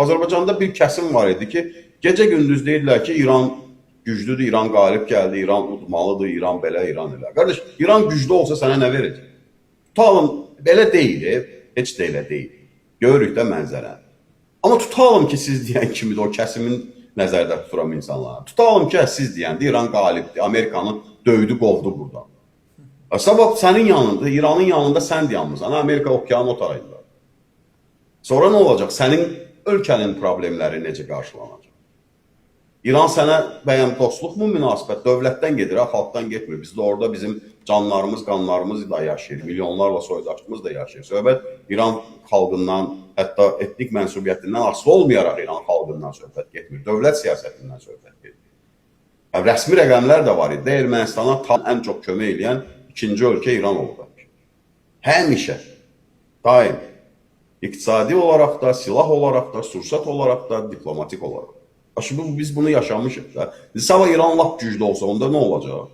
Azərbaycanda bir kəsim var idi ki, gecə-gündüz deyirlər ki, İran güclüdür, İran qalib gəldi, İran udmalıdır, İran belə, İran elə. Qardaş, İran güclü olsa sənə nə verəcək? Tutalım, belə deyil, heç də elə deyil. Görürük də mənzərəni. Amma tutalım ki, siz deyən kimi də o kəsimin nəzərdə tuturam insanlara. Tutalım ki, siz deyəndə İran qalibdir, Amerikanı döydü, qovdu buradan. Sabah sənin yanında, İranın yanında sən deyəmizsən, Amerika okyanı otaraydılar. Sonra nə olacaq? Sənin ölkənin problemləri necə qarşılanacaq? İran sənə bəyəm dostluqmu münasibət? Dövlətdən gedir, xalqdan getmir. Biz də orada bizim canlarımız, qanlarımız da yaşayır. Milyonlarla soydaşımız da yaşayır. Söhbət İran xalqından, hətta etnik mənsubiyyətindən asılı olmayaraq İran xalqından söhbət getmir. Dövlət siyasətindən söhbət getmir. Rəsmi rəqəmlər də var idi. Ermənistana ən çox kömək edən ikinci ölkə İran oldu. Həmişə, daim. İqtisadi olaraq da, silah olaraq da, sursat olaraq da, diplomatik olaraq. Biz bunu yaşamışıq da. Sabah İran lap güclü olsa onda nə olacaq?